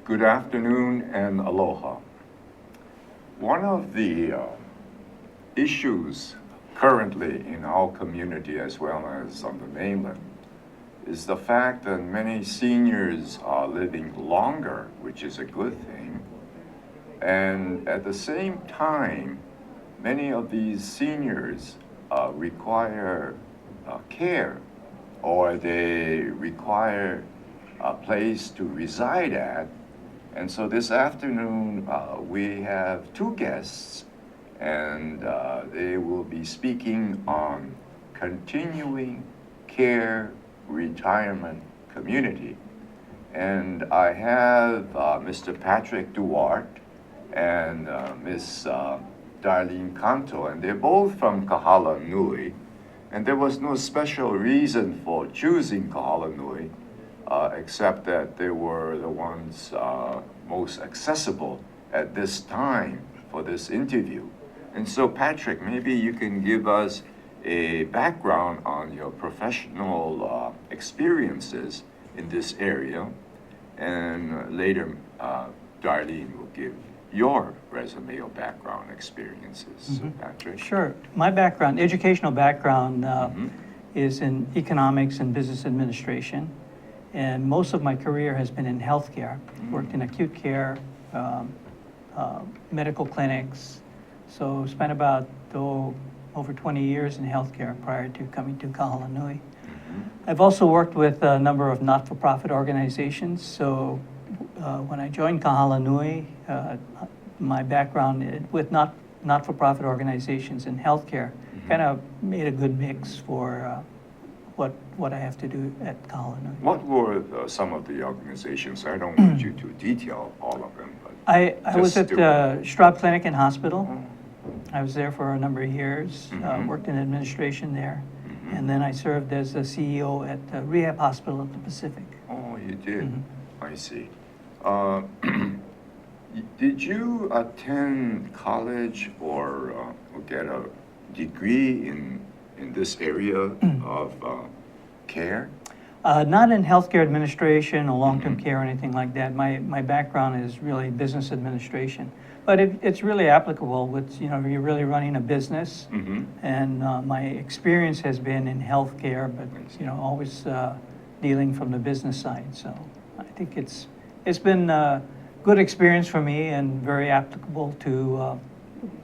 Good afternoon and aloha. One of the issues currently in our community as well as on the mainland is the fact that many seniors are living longer, which is a good thing. And at the same time, many of these seniors require care, or they require a place to reside at. And so this afternoon, we have two guests, and they will be speaking on continuing care retirement community. And I have Mr. Patrick Duarte and Miss Darlene Canto, and they're both from Kāhala Nui. And there was no special reason for choosing Kāhala Nui, except that they were the ones most accessible at this time for this interview. And so Patrick, maybe you can give us a background on your professional experiences in this area, and later Darlene will give your resume or background experiences. So Patrick? Sure. My background, educational background, is in economics and business administration. And most of my career has been in healthcare. Worked in acute care, medical clinics. So spent about over 20 years in healthcare prior to coming to Kāhala Nui. I've also worked with a number of not-for-profit organizations. So when I joined Kāhala Nui, my background with not-for-profit organizations in healthcare kind of made a good mix for what I have to do at Kāhala Nui. What were some of the organizations? I don't want you to detail all of them. But I was at Straub Clinic and Hospital. I was there for a number of years, worked in administration there. And then I served as a CEO at Rehab Hospital of the Pacific. Oh, you did? I see. Did you attend college or get a degree in this area of care? Not in healthcare administration or long-term care or anything like that. My background is really business administration. But it's really applicable with, you're really running a business. And my experience has been in healthcare, but, always dealing from the business side. So I think it's been a good experience for me and very applicable to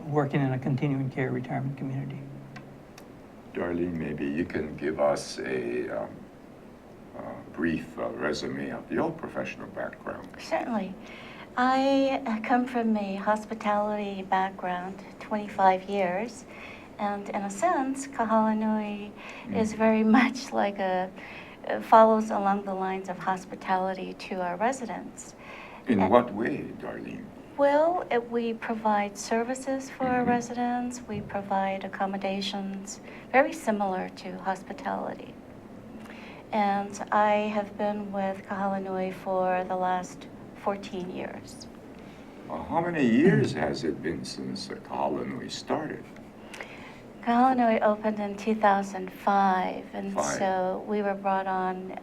working in a continuing care retirement community. Darlene, maybe you can give us a brief resume of your professional background. Certainly. I come from a hospitality background, 25 years, and in a sense, Kāhala Nui is very much like follows along the lines of hospitality to our residents. In what way, Darlene? Well, we provide services for our residents. We provide accommodations, very similar to hospitality. And I have been with Kāhala Nui for the last 14 years. How many years has it been since Kāhala Nui started? Kāhala Nui opened in 2005, and so we were brought on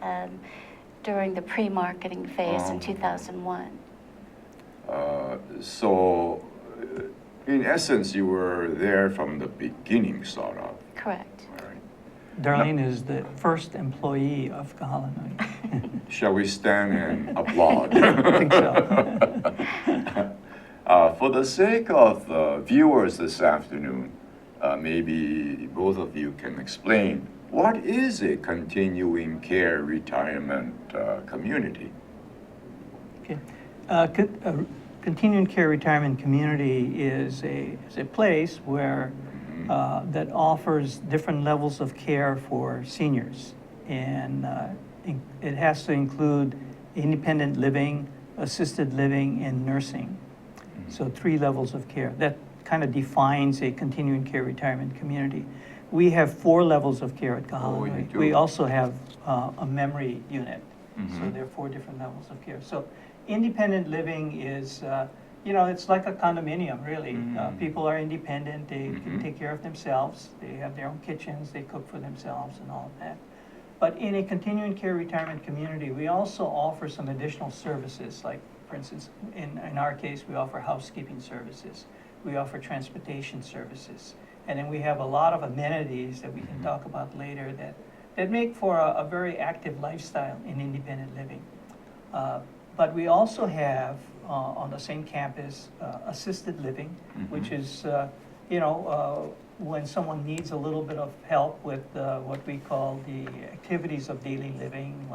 during the pre-marketing phase in 2001. So, in essence, you were there from the beginning, sort of. Correct. All right. Darlene is the first employee of Kāhala Nui. Shall we stand and applaud? I think so. For the sake of viewers this afternoon, maybe both of you can explain, what is a continuing care retirement community? Okay. Continuing care retirement community is a place where that offers different levels of care for seniors, and it has to include independent living, assisted living, and nursing. So 3 levels of care. That kind of defines a continuing care retirement community. We have 4 levels of care at Kāhala Nui. We also have a memory unit. So there are 4 different levels of care. So independent living is, it's like a condominium, really. People are independent. They can take care of themselves. They have their own kitchens. They cook for themselves and all of that. But in a continuing care retirement community, we also offer some additional services like For instance, in our case, we offer housekeeping services. We offer transportation services. And then we have a lot of amenities that we can talk about later that make for a very active lifestyle in independent living. But we also have on the same campus assisted living, which is, when someone needs a little bit of help with what we call the activities of daily living,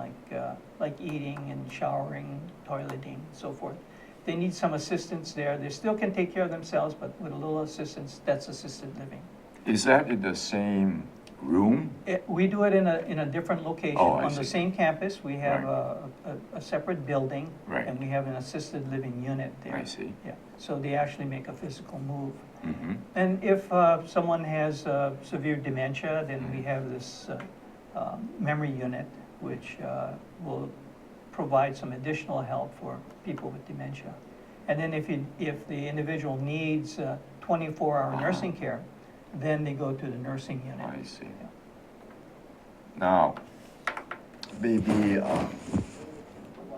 like eating and showering, toileting, and so forth. They need some assistance there. They still can take care of themselves, but with a little assistance, that's assisted living. Is that in the same room? We do it in a different location. Oh, I On the see. same campus, we have Right. a separate building. Right. And we have an assisted living unit there. I see. Yeah, so they actually make a physical move. Mm-hmm. And if someone has severe dementia, then we have this memory unit, which will provide some additional help for people with dementia. And then if the individual needs 24-hour nursing care, then they go to the nursing unit. I see. Yeah. Now, maybe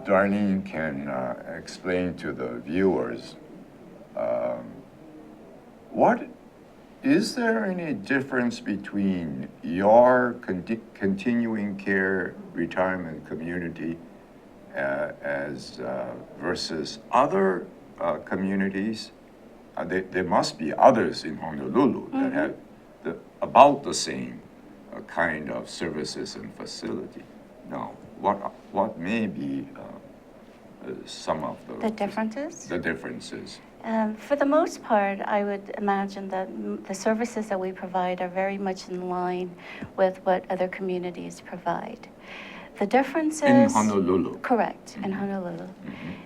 Darlene can explain to the viewers, is there any difference between your continuing care retirement community versus other communities? There must be others in Honolulu that have about the same kind of services and facility. Now, what may be some of The differences? The differences. For the most part, I would imagine that the services that we provide are very much in line with what other communities provide. The differences... In Honolulu. Correct, in Honolulu.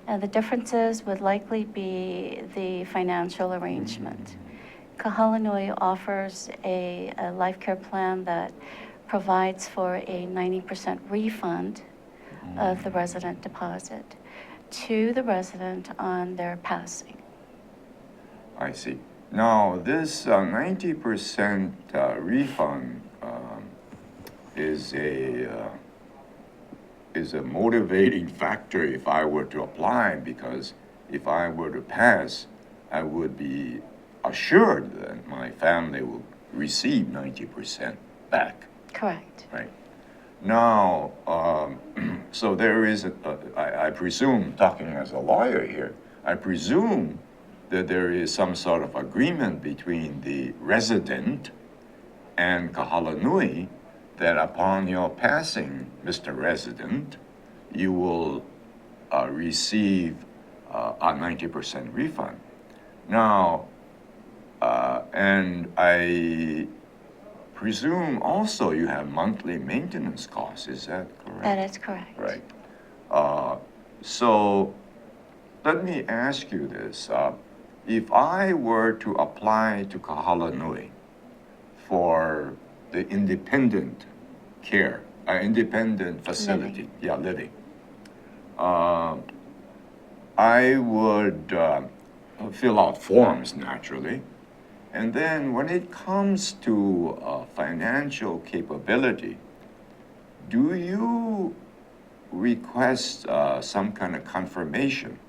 The differences would likely be the financial arrangement. Kāhala Nui offers a life care plan that provides for a 90% refund of the resident deposit to the resident on their passing. I see. Now, this 90% refund is a motivating factor if I were to apply, because if I were to pass, I would be assured that my family will receive 90% back. Correct. Right. Now, so there is, I presume, talking as a lawyer here, I presume that there is some sort of agreement between the resident and Kāhala Nui that upon your passing, Mr. Resident, you will receive a 90% refund. Now, and I presume also you have monthly maintenance costs, is that correct? That is correct. Right. So let me ask you this. If I were to apply to Kāhala Nui for the independent care, independent facility, living, I would fill out forms naturally. And then when it comes to financial capability, do you request some kind of confirmation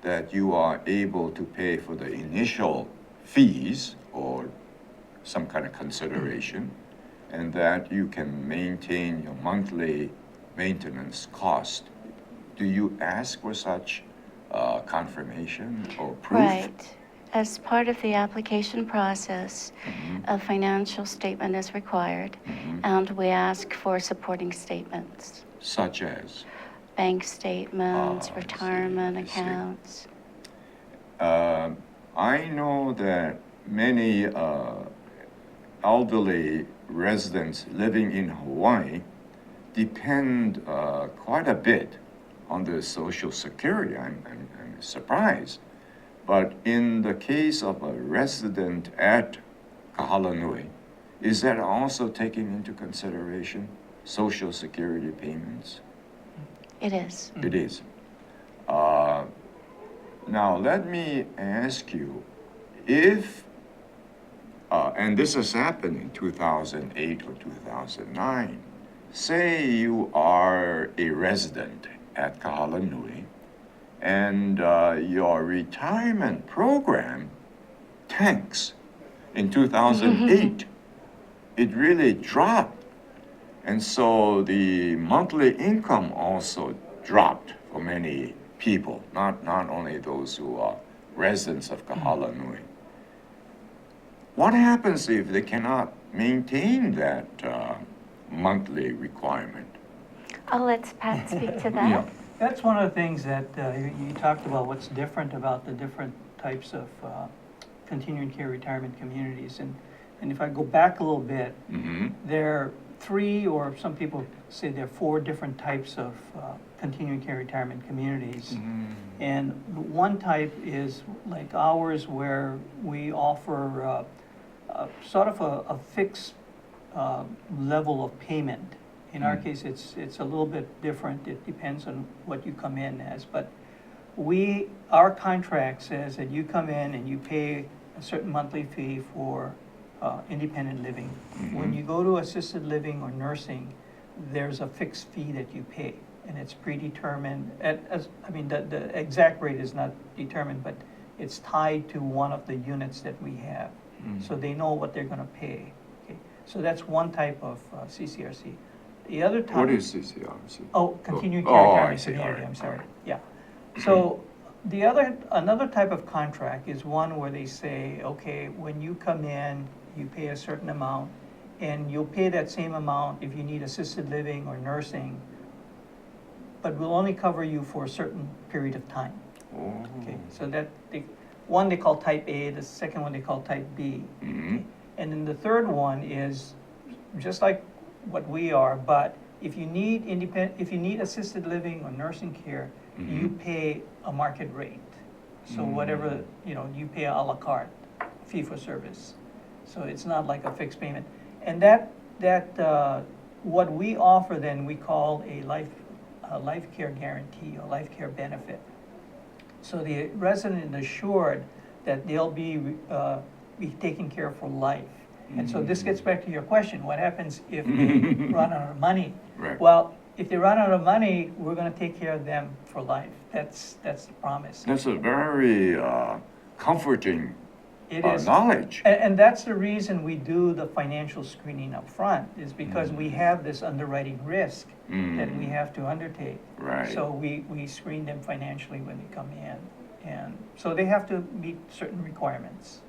that you are able to pay for the initial fees or some kind of consideration, and that you can maintain your monthly maintenance cost? Do you ask for such confirmation or proof? Right. As part of the application process, a financial statement is required, and we ask for supporting statements. Such as? Bank statements, I retirement see. accounts. I know that many elderly residents living in Hawaii depend quite a bit on the Social Security. I'm surprised. But in the case of a resident at Kāhala Nui, is that also taken into consideration, Social Security payments? It is. It is. Now, let me ask you, if, and this has happened in 2008 or 2009, say you are a resident at Kāhala Nui, and your retirement program tanks in 2008. It really dropped. And so the monthly income also dropped for many people, not only those who are residents of Kāhala Nui. What happens if they cannot maintain that monthly requirement? I'll let Pat speak to that. Yeah. That's one of the things that you talked about, what's different about the different types of continuing care retirement communities. And if I go back a little bit, there are 3, or some people say there are 4 different types of continuing care retirement communities. And one type is like ours, where we offer sort of a fixed level of payment. In our case, it's a little bit different. It depends on what you come in as. But our contract says that you come in and you pay a certain monthly fee for independent living. When you go to assisted living or nursing, there's a fixed fee that you pay, and it's predetermined. The exact rate is not determined, but it's tied to one of the units that we have. So they know what they're going to pay. Okay? So that's one type of CCRC. The other type. What is CCRC? Oh, continuing care I retirement see. community, All right, I'm sorry. all right. Yeah. So another type of contract is one where they say, okay, when you come in, you pay a certain amount, and you'll pay that same amount if you need assisted living or nursing, but we'll only cover you for a certain period of time. Okay, so one they call type A, the second one they call type B. Okay? And then the third one is just like what we are, but if you need assisted living or nursing care, you pay a market rate. So whatever, you pay a la carte, fee for service. So it's not like a fixed payment. And that what we offer then, we call a life care guarantee or life care benefit. So the resident is assured that they'll be taken care of for life. And so this gets back to your question, what happens if they run out of money? Right. Well, if they run out of money, we're going to take care of them for life. That's the promise. That's a very comforting It is. knowledge. And that's the reason we do the financial screening up front, is because we have this underwriting risk that we have to undertake. Right. So we screen them financially when they come in. And so they have to meet certain requirements.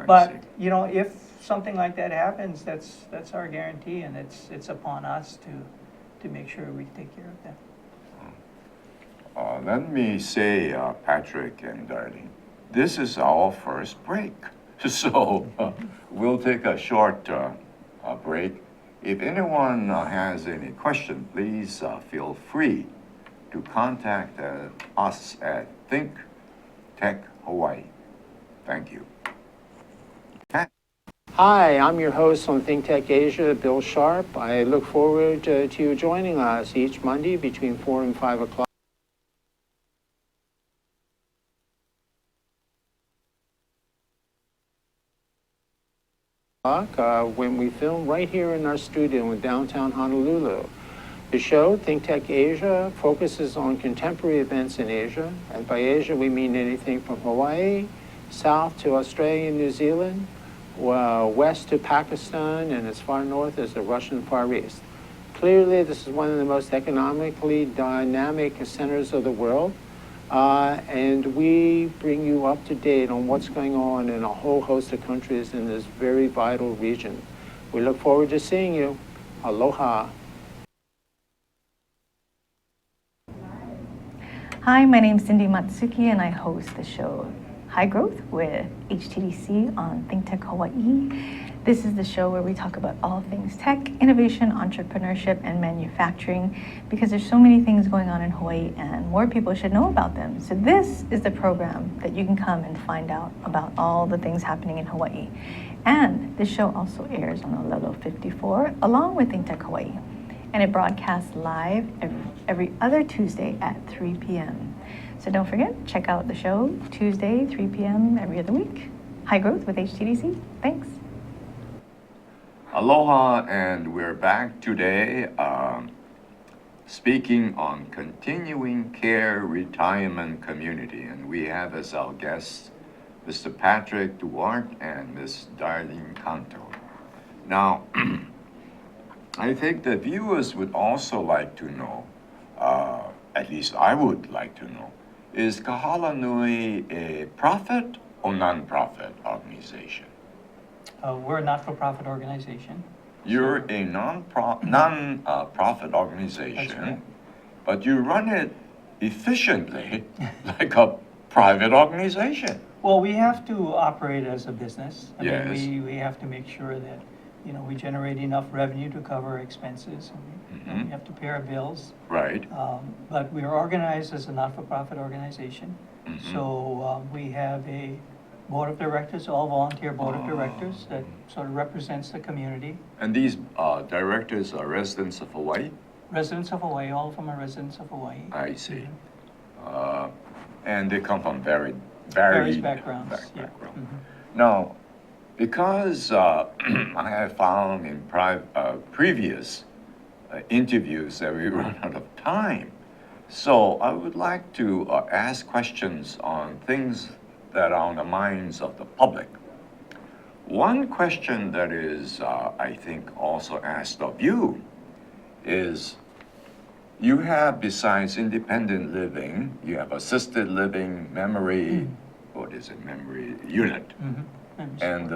But, if something like that happens, that's our guarantee, and it's upon us to make sure we take care of them. Let me say, Patrick and Darlene, this is our first break. So we'll take a short break. If anyone has any question, please feel free to contact us at Think Tech Hawaii. Thank you. Hi, I'm your host on Think Tech Asia, Bill Sharp. I look forward to you joining us each Monday between 4 and 5 o'clock. When we film right here in our studio in downtown Honolulu. The show, Think Tech Asia, focuses on contemporary events in Asia. And by Asia, we mean anything from Hawaii, south to Australia and New Zealand, west to Pakistan, and as far north as the Russian Far East. Clearly, this is one of the most economically dynamic centers of the world, and we bring you up to date on what's going on in a whole host of countries in this very vital region. We look forward to seeing you. Aloha. Hi, my name's Cindy Matsuki, and I host the show High Growth with HTDC on Think Tech Hawaii. This is the show where we talk about all things tech, innovation, entrepreneurship, and manufacturing, because there's so many things going on in Hawaii and more people should know about them. So this is the program that you can come and find out about all the things happening in Hawaii. And this show also airs on Olelo 54 along with Think Tech Hawaii. And it broadcasts live every other Tuesday at 3 p.m. So don't forget, check out the show Tuesday, 3 p.m. every other week. High Growth with HTDC. Thanks. Aloha, and we're back today. speaking on continuing care retirement community. And we have as our guests Mr. Patrick Duarte and Ms. Darlene Canto. Now, I think the viewers would also like to know, at least I would like to know, is Kāhala Nui a profit or non-profit organization? We're a not-for-profit organization. You're a non-profit That's organization, right. but you run it efficiently like a private organization. Well, we have to operate as a business. I Yes. mean, we have to make sure that, we generate enough revenue to cover expenses. And we have to pay our bills. Right. But we are organized as a not-for-profit organization. Mhm. So we have a board of directors, all volunteer board of directors that sort of represents the community. And these directors are residents of Hawaii? Residents of Hawaii, all of them are residents of Hawaii. I see. Mhm. And they come from varied Various backgrounds, yeah. background. Mhm. Now, because I have found in previous interviews that we run out of time, so I would like to ask questions on things that are on the minds of the public. One question that is, I think, also asked of you is, you have, besides independent living, you have assisted living, memory, what is it, memory unit, Mhm. and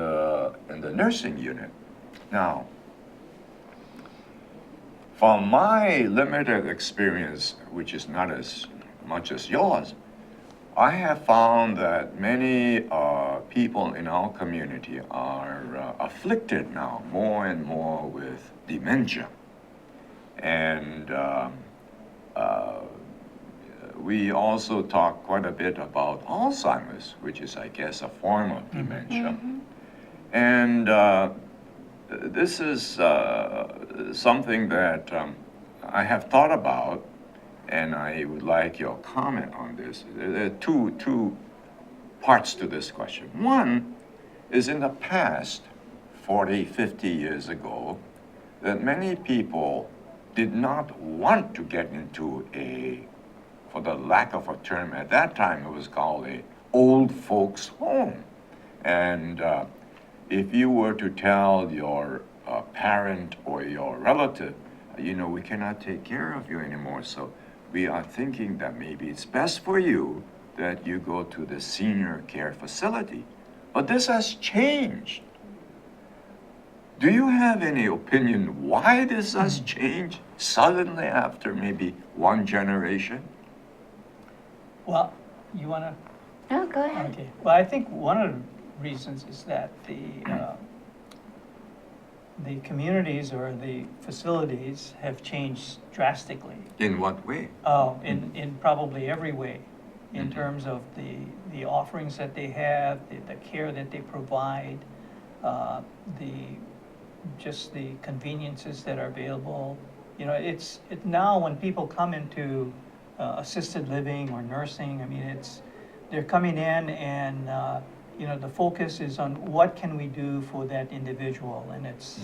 the nursing unit. Now, from my limited experience, which is not as much as yours, I have found that many people in our community are afflicted now more and more with dementia. And we also talk quite a bit about Alzheimer's, which is, I guess, a form of dementia. And this is something that I have thought about, and I would like your comment on this. There are two parts to this question. One is, in the past, 40, 50 years ago, that many people did not want to get into for the lack of a term, at that time it was called a old folks home. And if you were to tell your parent or your relative, we cannot take care of you anymore, so we are thinking that maybe it's best for you that you go to the senior care facility. But this has changed. Do you have any opinion why this has changed suddenly after maybe one generation? Well, you want to? No, go ahead. Okay. Well, I think one of the reasons is that the communities or the facilities have changed drastically. In what way? In probably every way, in Mhm. terms of the offerings that they have, the care that they provide, just the conveniences that are available. Now when people come into assisted living or nursing, I mean, they're coming in and, the focus is on what can we do for that individual, and it's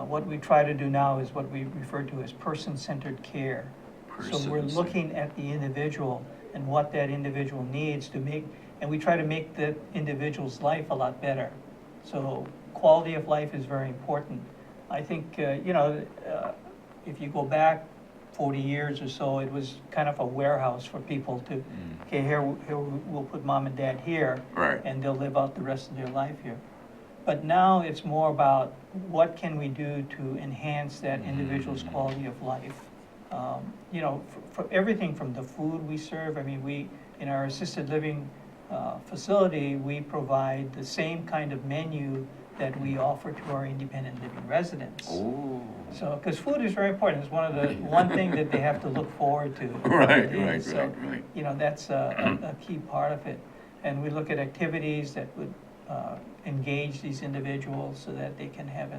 what we try to do now is what we refer to as person-centered care. So we're Person-centered. looking at the individual and what that individual needs and we try to make the individual's life a lot better. So quality of life is very important. I think, if you go back 40 years or so, it was kind of a warehouse for people to, okay, here we'll put mom and dad here, Right. and they'll live out the rest of their life here. But now it's more about what can we do to enhance that individual's quality of life. For everything from the food we serve, I mean, in our assisted living facility, we provide the same kind of menu that we offer to our independent living residents. Oh. So, because food is very important, it's one thing that they have to look forward to. Right. So, that's a key part of it. And we look at activities that would engage these individuals so that they can have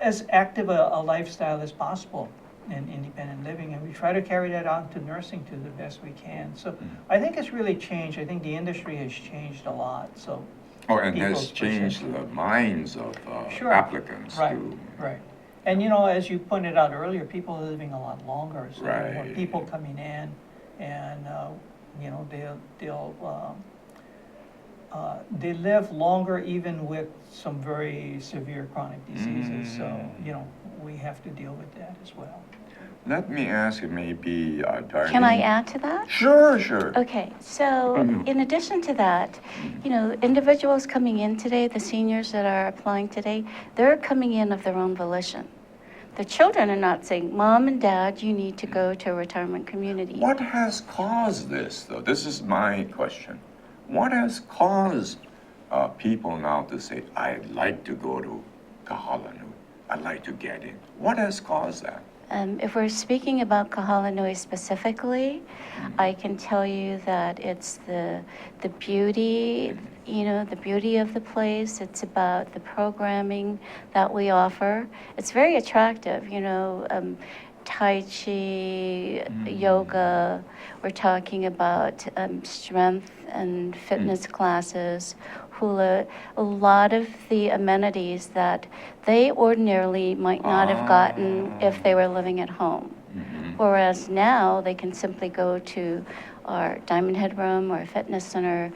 as active a lifestyle as possible in independent living. And we try to carry that on to nursing to the best we can. So I think it's really changed. I think the industry has changed a lot, so. Oh, and has people's changed perception. the minds of Sure. applicants Right, too. right. And you know, as you pointed out earlier, people are living a lot longer. So there are more Right. people coming in, and you know, they live longer even with some very severe chronic diseases. So you know, we have to deal with that as well. Let me ask you, maybe, Darlene. Can I add to that? Sure, sure. Okay, so in addition to that, you know, individuals coming in today, the seniors that are applying today, they're coming in of their own volition. The children are not saying, Mom and Dad, you need to go to a retirement community. What has caused this, though? This is my question. What has caused people now to say, I'd like to go to Kāhala Nui. I'd like to get in. What has caused that? If we're speaking about Kāhala Nui specifically, I can tell you that it's the beauty, you know, the beauty of the place. It's about the programming that we offer. It's very attractive, you know, Tai Chi, yoga. We're talking about strength and fitness classes, hula, a lot of the amenities that they ordinarily might not have gotten if they were living at home. Whereas now they can simply go to our Diamond Head Room or fitness center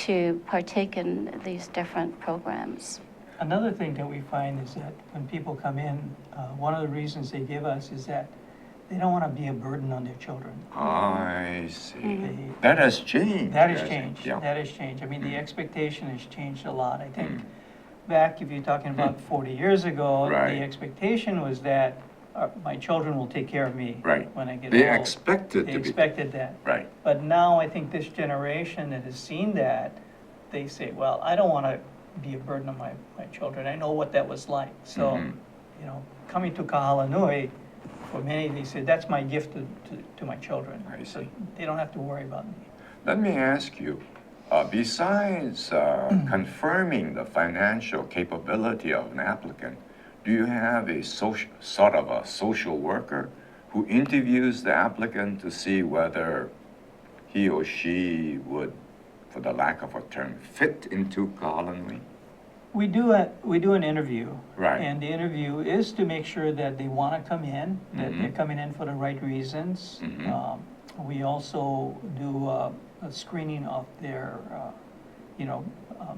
to partake in these different programs. Another thing that we find is that when people come in, one of the reasons they give us is that they don't want to be a burden on their children. I see. They- That has changed. That has hasn't it? changed. Yeah. That has changed. I mean, the expectation has changed a lot. I think back, if you're talking about 40 years ago, Right. the expectation was that my children will take care of me Right. when I get They old. expected They to be. expected that. Right. But now I think this generation that has seen that, they say, well, I don't want to be a burden on my children. I know what that was like. So, you know, coming to Kāhala Nui, for many, they say, that's my gift to my children. I So see. they don't have to worry about me. Let me ask you, besides confirming the financial capability of an applicant, do you have a sort of a social worker who interviews the applicant to see whether he or she would, for the lack of a term, fit into Kāhala Nui? We do an interview. Right. And the interview is to make sure that they want to come in, that they're coming in for the right reasons. We also do a screening of their, you know,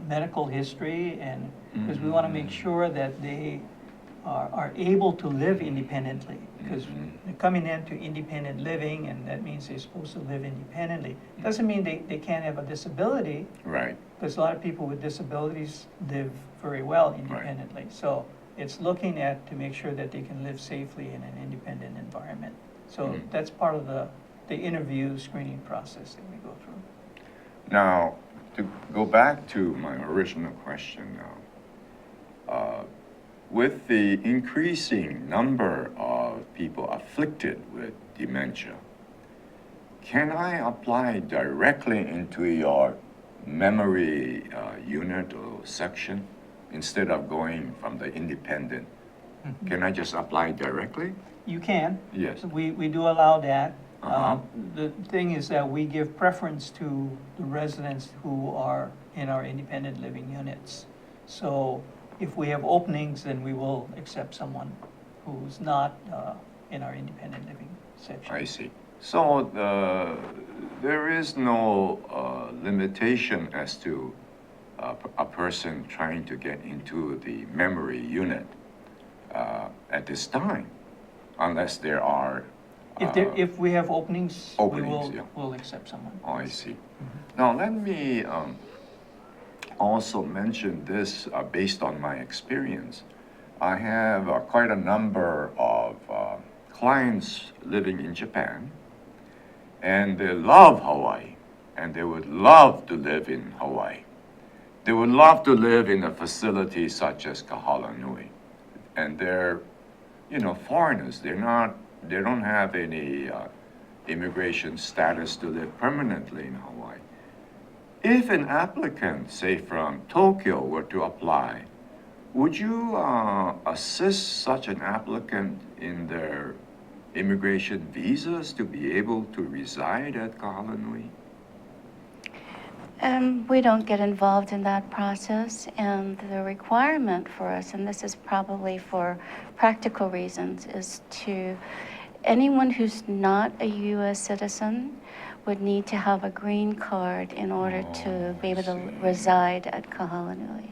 medical history, and because we want to make sure that they are able to live independently. Because they're coming into independent living, and that means they're supposed to live independently. Doesn't mean they can't have a disability, Right. because a lot of people with disabilities live very well independently. So it's looking at to make sure that they can live safely in an independent environment. So that's part of the interview screening process that we go through. Now, to go back to my original question now, with the increasing number of people afflicted with dementia, can I apply directly into your memory unit or section instead of going from the independent? Can I just apply directly? You can. Yes. So we do allow that. Uh-huh. The thing is that we give preference to the residents who are in our independent living units. So if we have openings, then we will accept someone who's not in our independent living section. I see. So there is no limitation as to a person trying to get into the memory unit at this time, unless there are. If we have openings, Openings, yeah. we'll accept someone. Oh, I see. Now let me also mention this based on my experience. I have quite a number of clients living in Japan, and they love Hawaii, and they would love to live in Hawaii. They would love to live in a facility such as Kāhala Nui, and they're, you know, foreigners. They don't have any immigration status to live permanently in Hawaii. If an applicant, say from Tokyo, were to apply, would you assist such an applicant in their immigration visas to be able to reside at Kāhala Nui? We don't get involved in that process, and the requirement for us, and this is probably for practical reasons, is to anyone who's not a U.S. citizen would need to have a green card in order to be able to reside at Kāhala Nui.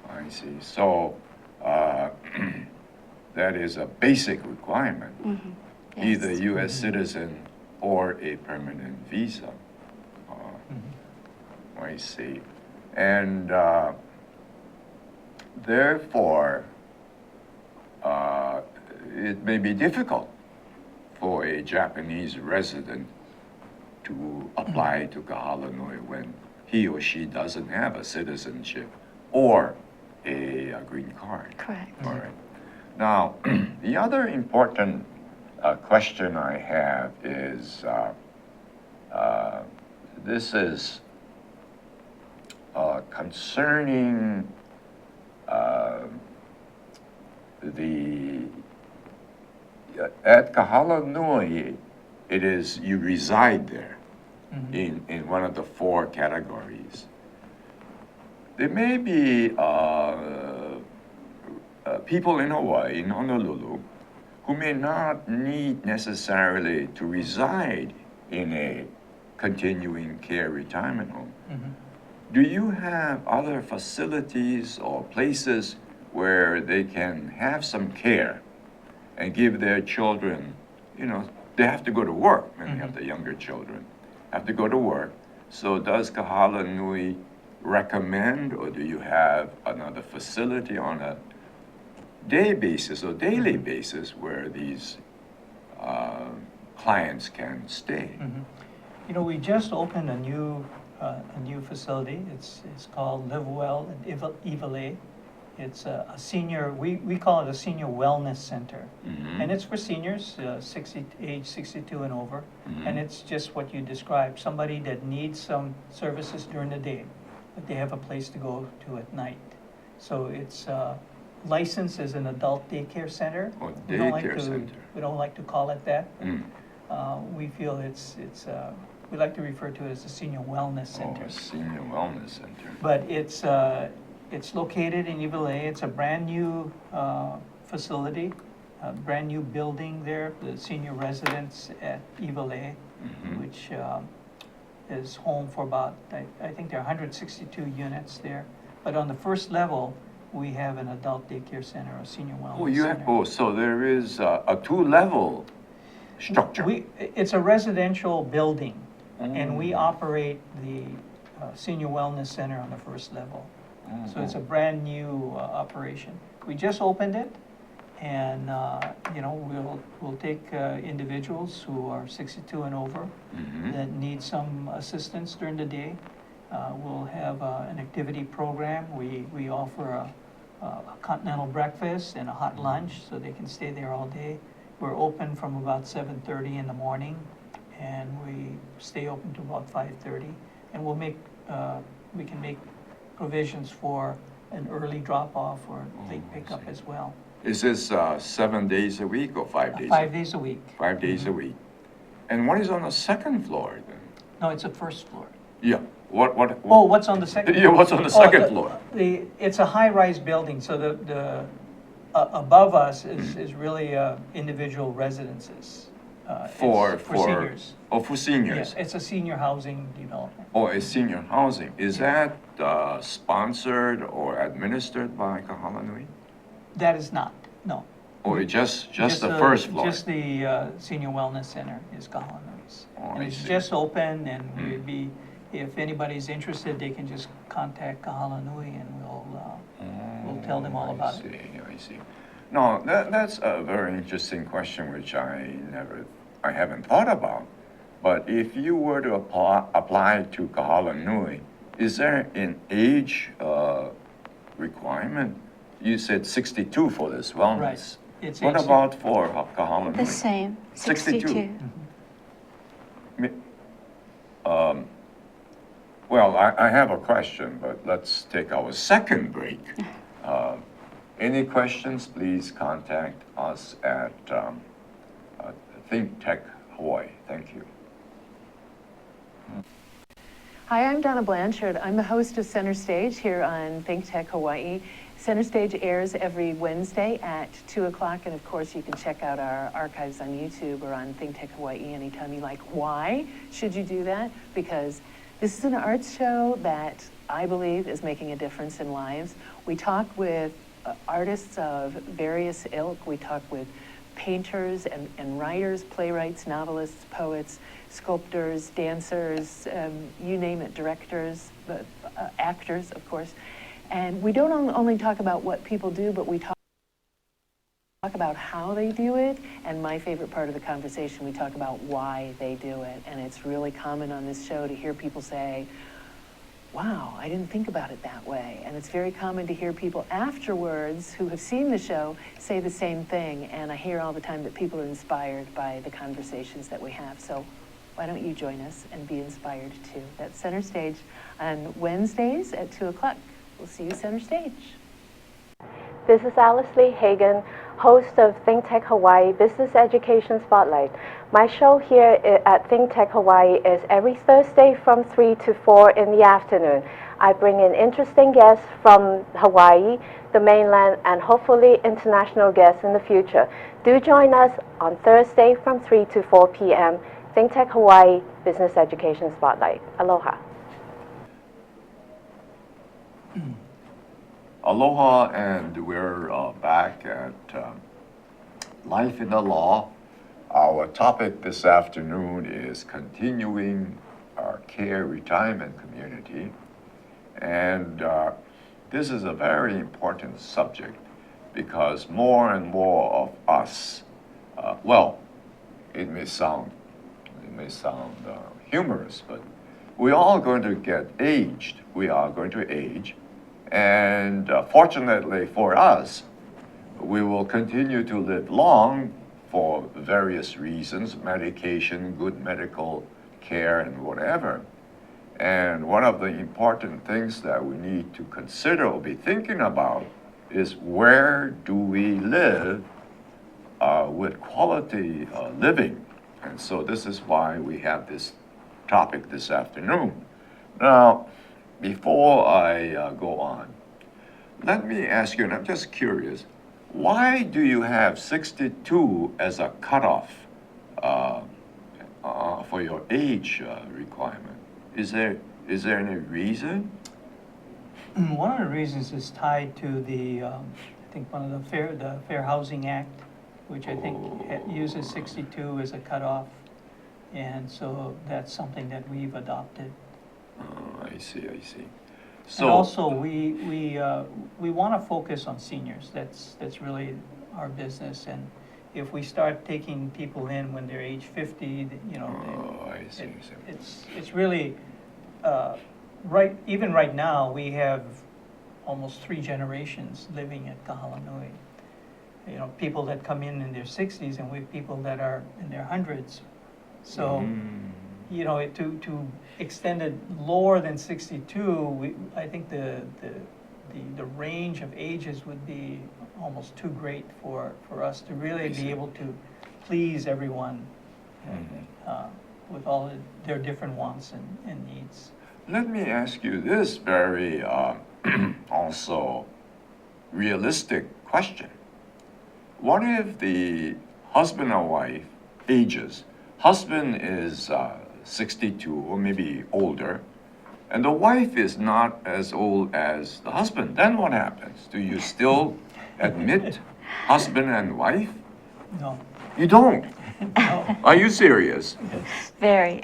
I see. So that is a basic requirement, Mm-hmm. Yes. either U.S. citizen or a permanent visa. I see. And therefore, it may be difficult for a Japanese resident to apply to Kāhala Nui when he or she doesn't have a citizenship or a green card. Correct. All right. Now, the other important question I have is, this is concerning at Kāhala Nui, it is you reside there in one of the 4 categories. There may be people in Hawaii, in Honolulu, who may not need necessarily to reside in a continuing care retirement home. Do you have other facilities or places where they can have some care and give their children, they have to go to work when they have the younger children, have to go to work. So does Kāhala Nui recommend, or do you have another facility on a day basis or daily basis where these clients can stay? We just opened a new facility. It's called Live Well in Iwalei. It's a senior, we call it a senior wellness center. And it's for seniors, age 62 and over. And it's just what you described, somebody that needs some services during the day, but they have a place to go to at night. So it's licensed as an adult daycare center. Oh, We don't like daycare to- center. We don't like to call it that. We feel we like to refer to it as a senior wellness center. Oh, a senior wellness center. But it's located in Iwalei. It's a brand-new facility, a brand-new building there, the senior residence at Iwalei, which is home for about, I think there are 162 units there. But on the first level, we have an adult daycare center, a senior wellness center. So there is a 2-level structure. It's a residential building, and we operate the senior wellness center on the first level. So it's a brand-new operation. We just opened it, and we'll take individuals who are 62 and over that need some assistance during the day. We'll have an activity program. We offer a continental breakfast and a hot lunch, so they can stay there all day. We're open from about 7:30 in the morning, and we stay open to about 5:30. And we can make provisions for an early drop-off or late pickup as well. Is this 7 days a week or 5 days? 5 days a week. 5 days a week. And what is on the second floor then? No, it's a first floor. Yeah. What? Oh, what's on the second? Yeah, what's on the second floor? It's a high-rise building, so the above us is really individual residences. For seniors. Oh, for seniors. Yes, it's a senior housing development. Oh, it's senior housing. Is that sponsored or administered by Kāhala Nui? That is not, no. Or just the first floor? Just the senior wellness center is Kāhala Nui's. Oh, And I it's see. just open, and we'd be, if anybody's interested, they can just contact Kāhala Nui, and we'll tell them all about it. I see. No, that's a very interesting question, which I haven't thought about. But if you were to apply to Kāhala Nui, is there an age requirement? You said 62 for this wellness. Right. It's What age- about for Kāhala Nui? The same, 62. 62. Well, I have a question, but let's take our second break. Any questions, please contact us at Think Tech Hawaii. Thank you. Hi, I'm Donna Blanchard. I'm the host of Center Stage here on Think Tech Hawaii. Center Stage airs every Wednesday at 2 o'clock, and of course you can check out our archives on YouTube or on Think Tech Hawaii anytime you like. Why should you do that? Because this is an arts show that I believe is making a difference in lives. We talk with artists of various ilk. We talk with painters and writers, playwrights, novelists, poets, sculptors, dancers, you name it, directors, actors, of course. And we don't only talk about what people do, but we talk about how they do it. And my favorite part of the conversation, we talk about why they do it. And it's really common on this show to hear people say, wow, I didn't think about it that way. And it's very common to hear people afterwards who have seen the show say the same thing. And I hear all the time that people are inspired by the conversations that we have. So why don't you join us and be inspired too? That's Center Stage on Wednesdays at 2 o'clock. We'll see you Center Stage. This is Alice Lee Hagan, host of Think Tech Hawaii Business Education Spotlight. My show here at Think Tech Hawaii is every Thursday from 3 to 4 in the afternoon. I bring in interesting guests from Hawaii, the mainland, and hopefully international guests in the future. Do join us on Thursday from 3 to 4 p.m. Think Tech Hawaii Business Education Spotlight. Aloha. Aloha, and we're back at Life in the Law. Our topic this afternoon is continuing our care retirement community. And this is a very important subject because more and more of us, well, it may sound humorous, but we're all going to get aged. We are going to age. And fortunately for us, we will continue to live long for various reasons, medication, good medical care, and whatever. And one of the important things that we need to consider or be thinking about is where do we live with quality living? And so this is why we have this topic this afternoon. Now, before I go on, let me ask you, and I'm just curious, why do you have 62 as a cutoff for your age requirement? Is there any reason? One of the reasons is tied to the, I think one of the Fair Housing Act, which I think uses 62 as a cutoff. And so that's something that we've adopted. Oh, I see. So, and also, we want to focus on seniors. That's really our business. And if we start taking people in when they're age 50, you know, I see. It's really even right now we have almost 3 generations living at Kāhala Nui. You know, people that come in their 60s, and we have people that are in their hundreds. So. You know, to extend it lower than 62, I think the range of ages would be almost too great for us to really be able to please everyone with all their different wants and needs. Let me ask you this very also realistic question. What if the husband or wife ages? Husband is 62 or maybe older, and the wife is not as old as the husband. Then what happens? Do you still admit husband and wife? No. You don't? No. Are you serious? Very,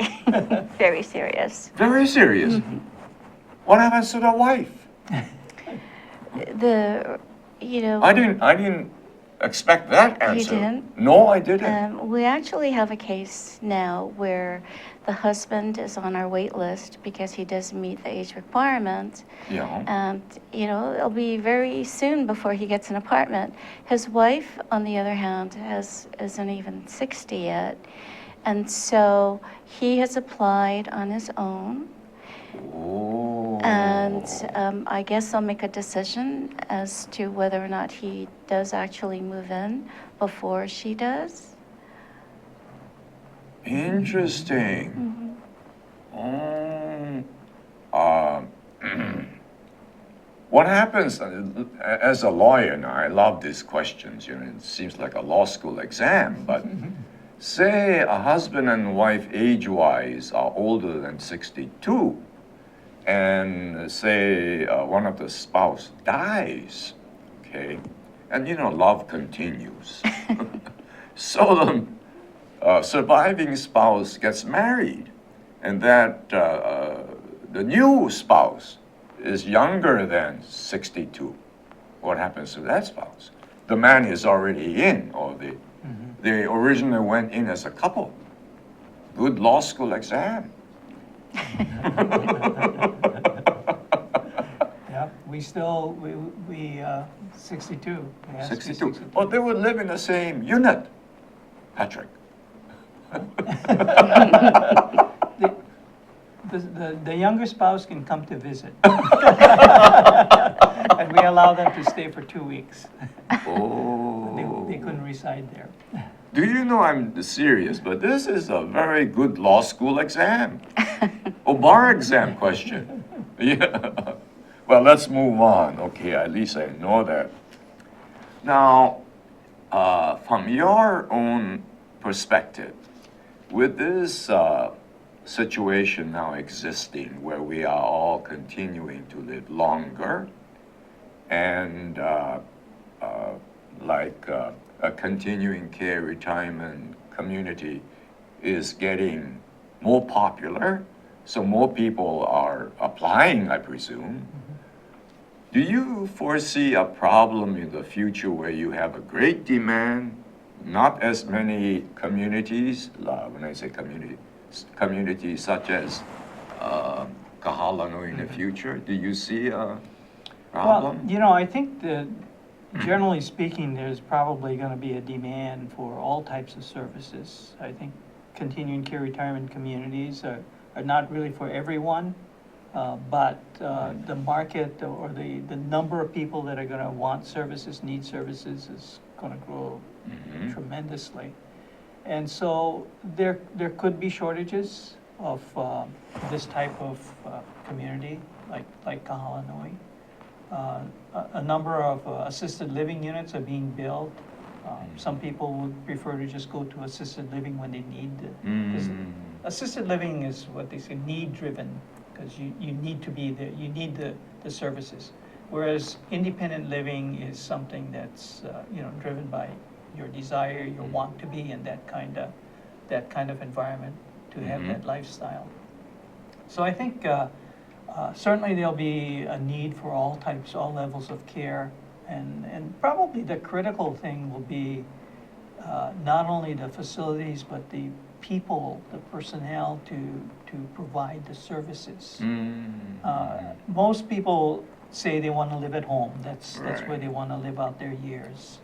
very serious. Very serious? Mm-hmm. What happens to the wife? I didn't expect that answer. You didn't? No, I didn't. We actually have a case now where the husband is on our wait list because he doesn't meet the age requirement. Yeah. And, you know, it'll be very soon before he gets an apartment. His wife, on the other hand, isn't even 60 yet. And so he has applied on his own. Oh. And I guess I'll make a decision as to whether or not he does actually move in before she does. Interesting. what happens as a lawyer now? I love these questions. You know, it seems like a law school exam. But say a husband and wife, age-wise, are older than 62, and say one of the spouse dies. Okay, and you know, love continues. So the surviving spouse gets married, and that the new spouse is younger than 62. What happens to that spouse? The man is already in, or they originally went in as a couple. Good law school exam. Yeah, we 62. Yeah, 62. Oh, they would live in the same unit, Patrick. The younger spouse can come to visit. And we allow them to stay for 2 weeks. Oh. They couldn't reside there. Do you know I'm serious, but this is a very good law school exam. Or bar exam question. Yeah. Well, let's move on. Okay, at least I know that. Now, from your own perspective, with this situation now existing where we are all continuing to live longer and a continuing care retirement community is getting more popular, so more people are applying, I presume. Do you foresee a problem in the future where you have a great demand, not as many communities, when I say communities such as Kāhala Nui in the future? Do you see a problem? Well, you know, I think that generally speaking, there's probably going to be a demand for all types of services. I think continuing care retirement communities are not really for everyone, but the market or the number of people that are going to want services, need services, is going to grow tremendously. And so there could be shortages of this type of community, like Kāhala Nui. A number of assisted living units are being built. Some people would prefer to just go to assisted living when they need it. Assisted living is what they say need-driven, because you need to be there, you need the services. Whereas independent living is something that's driven by your desire, your want to be in that kind of environment, to have that lifestyle. So I think certainly there'll be a need for all levels of care, and probably the critical thing will be not only the facilities but the people, the personnel to provide the services. Most people say they want to live at home. That's where they want to live out their years.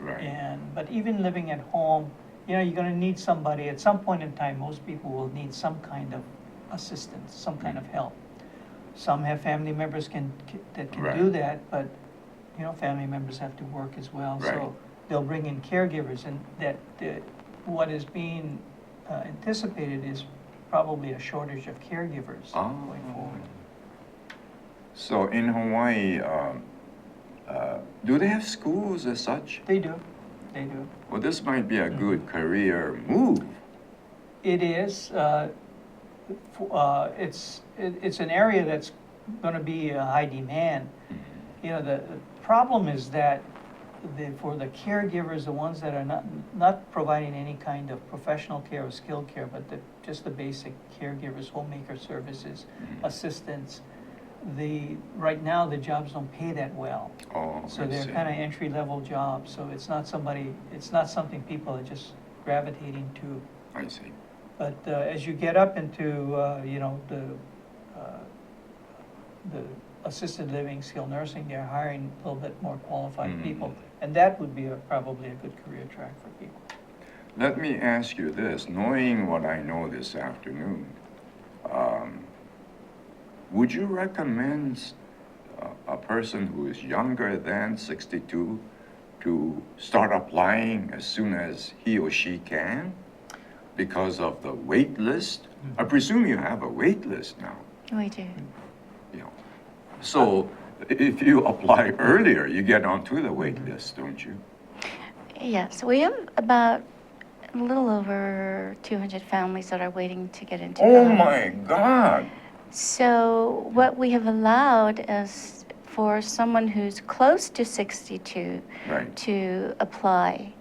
But even living at home, you're going to need somebody at some point in time. Most people will need some kind of assistance, some kind of help. Some have family members that can do that, but family members have to work as well. So they'll bring in caregivers, and what is being anticipated is probably a shortage of caregivers going forward. So in Hawaii, do they have schools as such? They do. Well, this might be a good career move. It is. It's an area that's going to be a high demand. The problem is that for the caregivers, the ones that are not providing any kind of professional care or skilled care, but just the basic caregivers, homemaker services, assistants, right now the jobs don't pay that well. So they're kind of entry-level jobs. So it's not something people are just gravitating to. I see. But as you get up into the assisted living, skilled nursing, they're hiring a little bit more qualified people, and that would be probably a good career track for people. Let me ask you this, knowing what I know this afternoon, would you recommend a person who is younger than 62 to start applying as soon as he or she can because of the wait list? I presume you have a wait list now. We do. So if you apply earlier, you get onto the wait list, don't you? Yes, we have about a little over 200 families that are waiting to get into Oh Kāhala. my God! So what we have allowed is for someone who's close to 62 Right. to apply.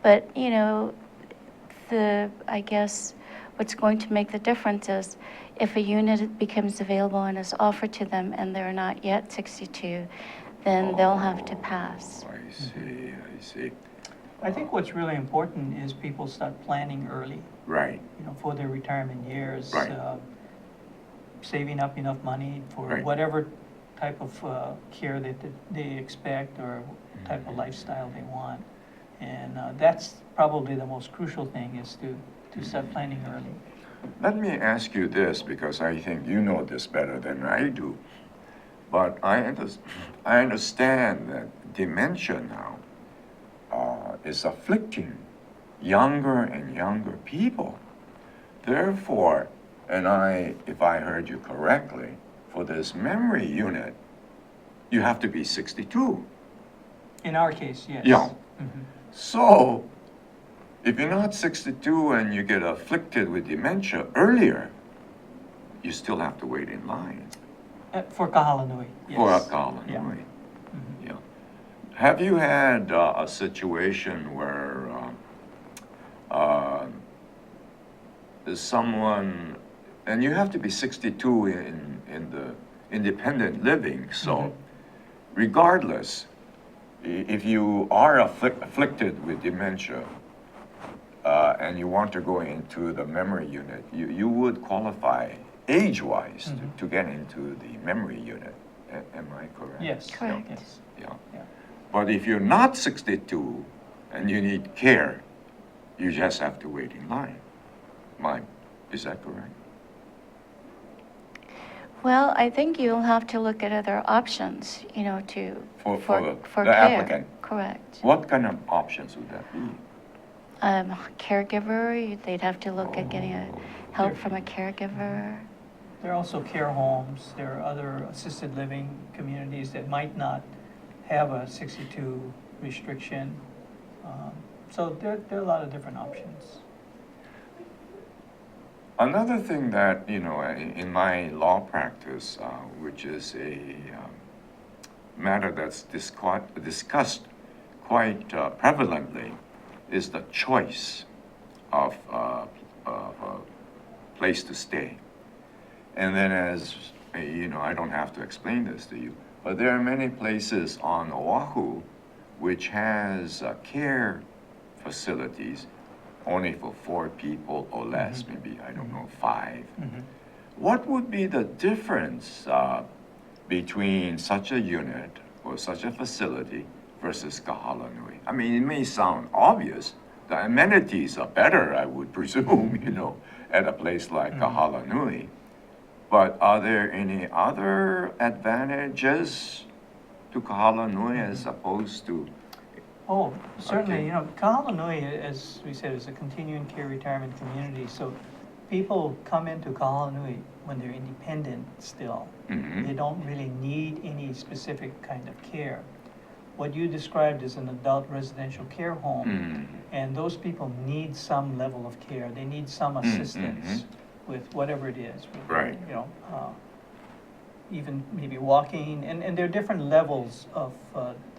But, you know, I guess what's going to make the difference is if a unit becomes available and is offered to them and they're not yet 62, then they'll have to pass. Oh, I see, I see. I think what's really important is people start planning early, Right, you know, for their retirement years. Right. Saving up enough money for Right. whatever type of care that they expect or type of lifestyle they want. And that's probably the most crucial thing, is to start planning early. let me ask you this, because I think you know this better than I do. But I understand that dementia now is afflicting younger and younger people. Therefore, if I heard you correctly, for this memory unit, you have to be 62. In our case, yes. Yeah. Mhm. So, if you're not 62 and you get afflicted with dementia earlier, you still have to wait in line For Kāhala Nui, yes. for a Kāhala Yeah. Nui. Mhm. Yeah. Have you had a situation where someone, and you have to be 62 in the independent living, so regardless, if you are afflicted with dementia and you want to go into the memory unit, you would qualify age-wise to get into the memory unit. Am I correct? Yes. Correct. Yes. Yeah. Yeah. But if you're not 62 and you need care, you just have to wait in line. Is that correct? Well, I think you'll have to look at other options, you know, For the care. applicant. Correct. What kind of options would that be? Caregiver, they'd have to look at getting help from a caregiver. There are also care homes. There are other assisted living communities that might not have a 62 restriction. So there are a lot of different options. Another thing that, in my law practice, which is a matter that's discussed quite prevalently, is the choice of a place to stay. And then I don't have to explain this to you, but there are many places on Oahu which has care facilities only for 4 people or less, maybe, I don't know, 5. What would be the difference between such a unit or such a facility versus Kāhala Nui? I mean, it may sound obvious. The amenities are better, I would presume, at a place like Kāhala Nui. But are there any other advantages to Kāhala Nui as opposed to? Oh, certainly. Okay. Kāhala Nui, as we said, is a continuing care retirement community. So people come into Kāhala Nui when they're independent still. They don't really need any specific kind of care. What you described is an adult residential care home, and those people need some level of care. They need some assistance with whatever it is. With, Right. Even maybe walking, and there are different levels of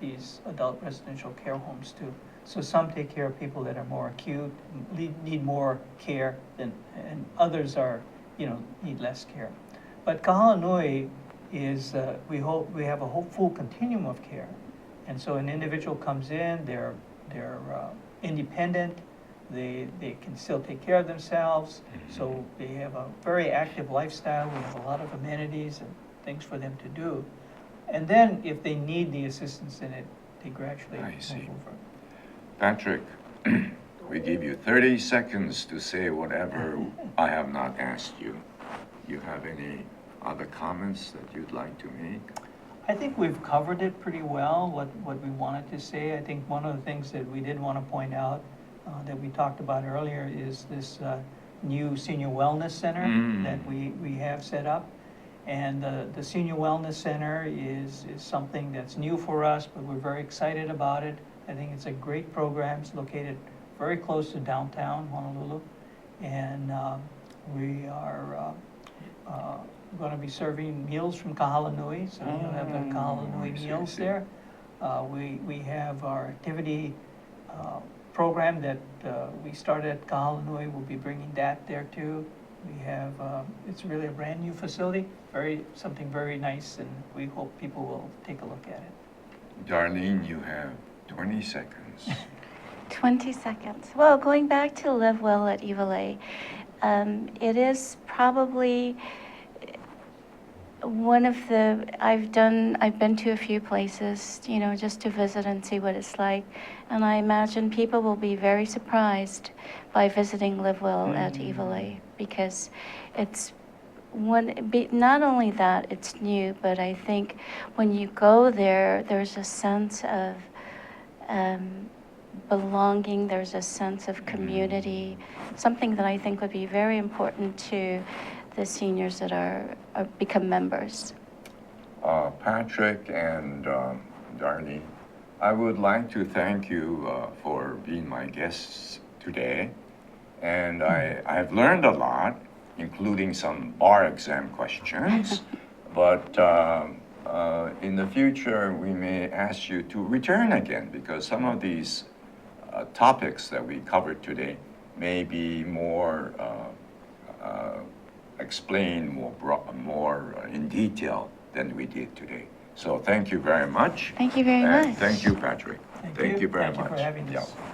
these adult residential care homes too. So some take care of people that are more acute, need more care, and others are, need less care. But Kāhala Nui is, we have a full continuum of care. And so an individual comes in, they're independent, they can still take care of themselves, so they have a very active lifestyle. We have a lot of amenities and things for them to do. And then if they need the assistance in it, they gradually I move see. over. Patrick, we give you 30 seconds to say whatever I have not asked you. You have any other comments that you'd like to make? I think we've covered it pretty well, what we wanted to say. I think one of the things that we did want to point out that we talked about earlier is this new senior wellness center that we have set up. And the Senior Wellness Center is something that's new for us, but we're very excited about it. I think it's a great program. It's located very close to downtown Honolulu. And we are going to be serving meals from Kāhala Nui, so you'll have the Kāhala Nui meals there. We have our activity program that we started at Kāhala Nui. We'll be bringing that there too. We have, it's really a brand new facility, something very nice, and we hope people will take a look at it. Darlene, you have 20 seconds. 20 seconds. Well, going back to Live Well at Iwalei, it is probably one of the, I've been to a few places, you know, just to visit and see what it's like. And I imagine people will be very surprised by visiting Live Well at Iwalei, because it's not only that it's new, but I think when you go there, there's a sense of belonging, there's a sense of community, something that I think would be very important to the seniors that are become members. Patrick and Darlene, I would like to thank you for being my guests today. And I've learned a lot, including some bar exam questions. But in the future, we may ask you to return again, because some of these topics that we covered today may be more explained more in detail than we did today. So thank you very much. Thank you very And much. thank you, Patrick. Thank you very Thank you much. for having us. Yeah.